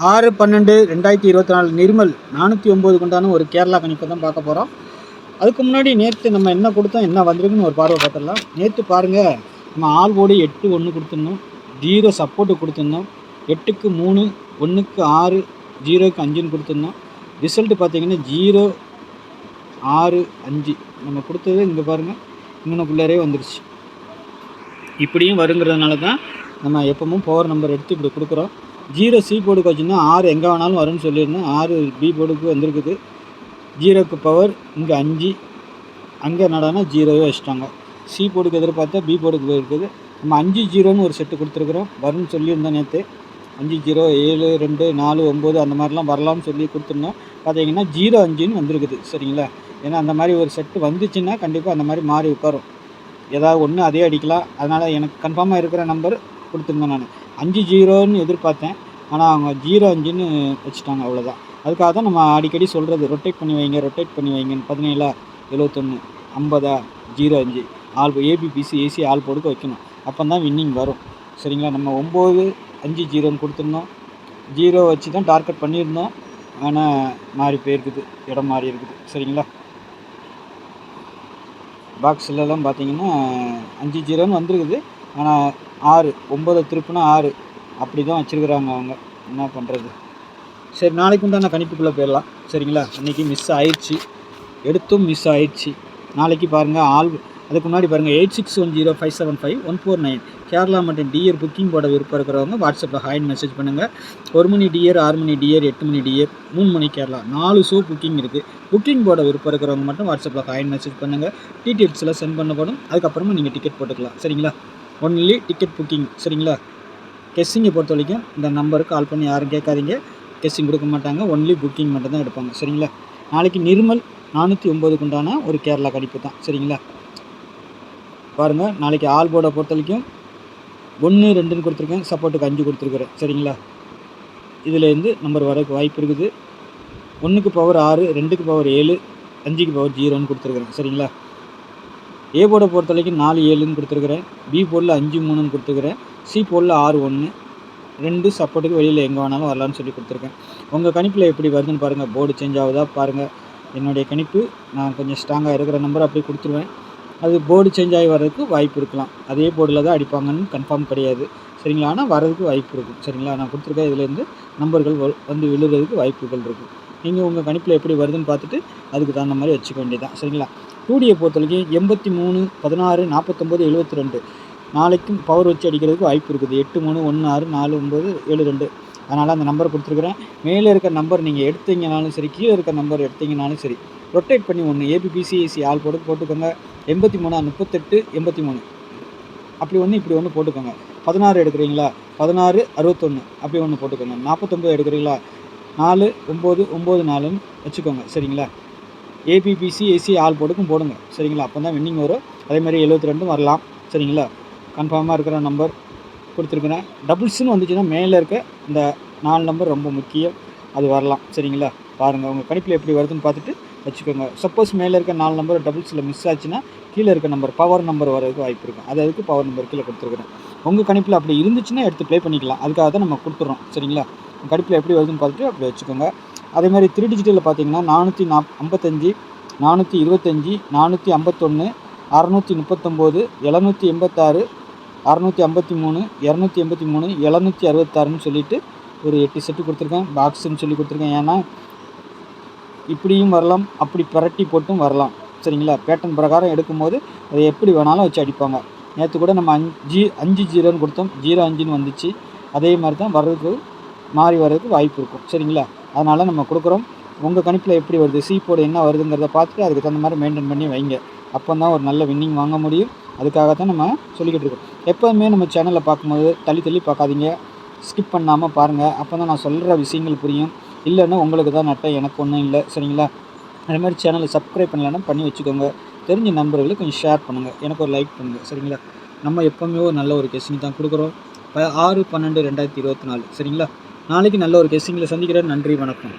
6/12/2024 நிர்மல் 409 கொண்டான ஒரு கேரளா கணிப்பை தான் பார்க்க போகிறோம். அதுக்கு முன்னாடி நேற்று நம்ம என்ன கொடுத்தோம், என்ன வந்திருக்குன்னு ஒரு பார்வை பார்த்துடலாம். நேற்று பாருங்கள், நம்ம ஆல் போர்டு 8 1 கொடுத்துருந்தோம், 0 சப்போர்ட்டு கொடுத்துருந்தோம், 8க்கு 3, 1க்கு 6, 0க்கு 5ன்னு கொடுத்துருந்தோம். ரிசல்ட்டு பார்த்தீங்கன்னா 0 6 5 நம்ம கொடுத்தது இங்கே பாருங்கள், இன்னொன்றுக்குள்ளாரே வந்துருச்சு. இப்படியும் வருங்கிறதுனால தான் நம்ம எப்பவும் பவர் நம்பர் எடுத்து இப்படி கொடுக்குறோம். 0 சி போர்டுக்கு வச்சுன்னா 6 எங்கே வேணாலும் வரும்னு சொல்லியிருந்தோம். 6 பி போர்டுக்கு வந்திருக்குது. 0க்கு பவர் இங்கே 5, அங்கே என்னடானா 0வே வச்சுட்டாங்க. சி போர்டுக்கு எதிர்பார்த்தா பி போர்டுக்கு போயிருக்குது. நம்ம 5 0ன்னு ஒரு செட்டு கொடுத்துருக்குறோம். வரும்னு சொல்லியிருந்தோம் நேற்று. 5 0 7 2 4 9 அந்த மாதிரிலாம் வரலாம்னு சொல்லி கொடுத்துருந்தோம். பார்த்தீங்கன்னா 0 5ன்னு வந்திருக்குது. சரிங்களா? ஏன்னா அந்த மாதிரி ஒரு செட்டு வந்துச்சுன்னா கண்டிப்பாக அந்த மாதிரி மாறி உட்காரும். ஏதாவது ஒன்று அதே அடிக்கலாம். அதனால் எனக்கு கன்ஃபார்மாக இருக்கிற நம்பர் கொடுத்துருந்தேன். நான் 5 0ன்னு எதிர்பார்த்தேன், ஆனால் அவங்க 0 5ன்னு வச்சுட்டாங்க. அவ்வளோதான். அதுக்காக தான் நம்ம அடிக்கடி சொல்கிறது, ரொட்டேட் பண்ணி வைங்க, ரொட்டேட் பண்ணி வைங்கன்னு. 17 71 50 05 ஆல் ஏபிபிசி ஏசி ஆல் போர்டுக்கு வைக்கணும். அப்போ தான் வின்னிங் வரும். சரிங்களா? நம்ம 9 5 0ன்னு கொடுத்துருந்தோம். 0 வச்சு தான் டார்கெட் பண்ணியிருந்தோம், ஆனால் மாறி போயிருக்குது, இடம் மாறி இருக்குது. சரிங்களா? பாக்ஸ்லலாம் பார்த்தீங்கன்னா 5 0ன்னு வந்துருக்குது, ஆனால் 6 9 திருப்புனா 6 அப்படி தான் வச்சுருக்குறாங்க அவங்க. என்ன பண்ணுறது? சரி, நாளைக்கு உண்டான கணிப்புக்குள்ளே போயிடலாம். சரிங்களா? இன்றைக்கி மிஸ் ஆயிடுச்சு, எடுத்தும் மிஸ் ஆயிடுச்சு. நாளைக்கு பாருங்கள், அதுக்கு முன்னாடி பாருங்கள், 8610575149 கேரளா மற்றும் டிஆர் புக்கிங் போட விருப்பம் இருக்கிறவங்க வாட்ஸ்அப்பில் ஹாய்னு மெசேஜ் பண்ணுங்கள். 1 மணி டிஆர், 6 மணி டிஆர், 8 மணி டிஆர், 3 மணி கேரளா 4 ஷோ புக்கிங் இருக்குது. புக்கிங் போட விருப்பம் இருக்கிறவங்க மட்டும் வாட்ஸ்அப்பில் ஹாய்னு மெசேஜ் பண்ணுங்கள். டீட்டெயில்ஸில் சென்ட் பண்ணப்படும். அதுக்கப்புறமா நீங்கள் டிக்கெட் போட்டுக்கலாம். சரிங்களா? Only ticket booking. சரிங்களா? கெஸ்ஸிங்கை பொறுத்த வரைக்கும் இந்த நம்பருக்கு கால் பண்ணி யாரும் கேட்காதீங்க, கெஸ்ஸிங் கொடுக்க மாட்டாங்க. ஒன்லி புக்கிங் மட்டும் தான் எடுப்பாங்க. சரிங்களா? நாளைக்கு நிர்மல் 409 உண்டான ஒரு கேரளா கணிப்பு தான். சரிங்களா? பாருங்கள், நாளைக்கு ஆல் போர்டை பொறுத்த வரைக்கும் 1 2ன்னு கொடுத்துருக்கேன், சப்போர்ட்டுக்கு 5 கொடுத்துருக்குறேன். சரிங்களா? இதுலேருந்து நம்பர் வரக்கு வாய்ப்பு இருக்குது. 1க்கு பவர் 6, 2க்கு பவர் 7, 5க்கு பவர் 0ன்னு கொடுத்துருக்குறேன். சரிங்களா? ஏ போர்டை பொறுத்த வரைக்கும் 4 7ன்னு கொடுத்துருக்குறேன். பி போர்டில் 5 3ன்னு கொடுத்துருக்குறேன். சி போர்டில் 6 1, 2 சப்போர்ட்டுக்கு வெளியில் எங்கே வேணாலும் வரலான்னு சொல்லி கொடுத்துருக்கேன். உங்கள் கணிப்பில் எப்படி வருதுன்னு பாருங்கள். போர்டு சேஞ்ச் ஆகுதா பாருங்கள். என்னுடைய கணிப்பு நான் கொஞ்சம் ஸ்ட்ராங்காக இருக்கிற நம்பர் அப்படியே கொடுத்துருவேன். அது போர்டு சேஞ்ச் ஆகி வர்றதுக்கு வாய்ப்பு இருக்கலாம். அதே போர்டில் தான் அடிப்பாங்கன்னு கன்ஃபார்ம் கிடையாது. சரிங்களா? ஆனால் வர்றதுக்கு வாய்ப்பு இருக்கும். சரிங்களா? நான் கொடுத்துருக்க இதுலேருந்து நம்பர்கள் வந்து விழுறதுக்கு வாய்ப்புகள் இருக்குது. நீங்கள் உங்கள் கணிப்பில் எப்படி வருதுன்னு பார்த்துட்டு அதுக்கு தகுந்த மாதிரி வச்சுக்க வேண்டியதான். சரிங்களா? 2Dயை பொறுத்த வரைக்கும் 83 16 49 72 நாளைக்கும் பவர் வச்சு அடிக்கிறதுக்கு வாய்ப்பு இருக்குது. 8 3 1 6 4 9 7 2. அதனால் அந்த நம்பர் கொடுத்துருக்குறேன். மேலே இருக்க நம்பர் நீங்கள் எடுத்தீங்கனாலும் சரி, கீழே இருக்க நம்பர் எடுத்தீங்கனாலும் சரி, ரொட்டேட் பண்ணி ஒன்று ஏபிபிசிஏசி ஆல் போட்டுக்கோங்க. 83 38 83 அப்படி ஒன்று இப்படி ஒன்று போட்டுக்கோங்க. 16 எடுக்கிறீங்களா, 16 61 அப்படி ஒன்று போட்டுக்கோங்க. 49 எடுக்கிறீங்களா, 4 9 9 4ன்னு வச்சுக்கோங்க. சரிங்களா? ஏபிபிசிஏசி ஆல் போர்டுக்கும் போடுங்க. சரிங்களா? அப்போ தான் வின்னிங் வரும். அதேமாதிரி 72 வரலாம். சரிங்களா? கன்ஃபார்மாக இருக்கிற நம்பர் கொடுத்துருக்குறேன். டபுள்ஸ்ன்னு வந்துச்சுன்னா மேலே இருக்க இந்த 4 நம்பர் ரொம்ப முக்கியம், அது வரலாம். சரிங்களா? பாருங்கள், உங்கள் கணிப்பில் எப்படி வருதுன்னு பார்த்துட்டு வச்சுக்கோங்க. சப்போஸ் மேலே இருக்க 4 நம்பர் டபுள்ஸில் மிஸ் ஆச்சுன்னா கீழே இருக்க நம்பர் பவர் நம்பர் வரதுக்கு வாய்ப்பு இருக்கும். அதுக்கு பவர் நம்பர் கீழே கொடுத்துருக்குறேன். உங்கள் கணிப்பில் அப்படி இருந்துச்சுன்னா எடுத்து ப்ளே பண்ணிக்கலாம். அதுக்காக தான் நம்ம கொடுத்துட்றோம். சரிங்களா? உங்கள் கணிப்பில் எப்படி வருதுன்னு பார்த்துட்டு அப்படி வச்சுக்கோங்க. அதேமாதிரி 3 டிஜிட்டலில் பார்த்தீங்கன்னா 455 425 451 639 786 653 283 766ன்னு சொல்லிட்டு ஒரு 8 செட்டு கொடுத்துருக்கேன். பாக்ஸுன்னு சொல்லி கொடுத்துருக்கேன். ஏன்னா இப்படியும் வரலாம், அப்படி பரட்டி போட்டும் வரலாம். சரிங்களா? பேட்டர்ன் பிரகாரம் எடுக்கும்போது அதை எப்படி வேணாலும் வச்சு அடிப்பாங்க. நேற்று கூட நம்ம 5 0ன்னு கொடுத்தோம், 0 5ன்னு வந்துச்சு. அதே மாதிரி தான் வர்றதுக்கு மாறி வர்றதுக்கு வாய்ப்பு இருக்கும். சரிங்களா? அதனால் நம்ம கொடுக்குறோம். உங்கள் கணிப்பில் எப்படி வருது, சி போர்டு என்ன வருதுங்கிறத பார்த்துட்டு அதுக்கு தகுந்த மாதிரி மெயின்டைன் பண்ணி வைங்க. அப்போ தான் ஒரு நல்ல வின்னிங் வாங்க முடியும். அதுக்காக தான் நம்ம சொல்லிக்கிட்டு இருக்கோம். எப்போதுமே நம்ம சேனலில் பார்க்கும்போது தள்ளி பார்க்காதீங்க, ஸ்கிப் பண்ணாமல் பாருங்கள். அப்போ தான் நான் சொல்கிற விஷயங்கள் புரியும். இல்லைன்னா உங்களுக்கு தான் நட்டை, எனக்கு ஒன்றும் இல்லை. சரிங்களா? அதே மாதிரி சேனலை சப்ஸ்கிரைப் பண்ணலைன்னா பண்ணி வச்சுக்கோங்க. தெரிஞ்ச நண்பர்களுக்கு கொஞ்சம் ஷேர் பண்ணுங்கள், எனக்கு ஒரு லைக் பண்ணுங்கள். சரிங்களா? நம்ம எப்போவுமே ஒரு நல்ல ஒரு கெஸ்ஸிங் தான் கொடுக்குறோம். 6/12/2024. சரிங்களா? நாளைக்கு நல்ல ஒரு கெஸ்ஸிங்கில் சந்திக்கிறேன். நன்றி, வணக்கம்.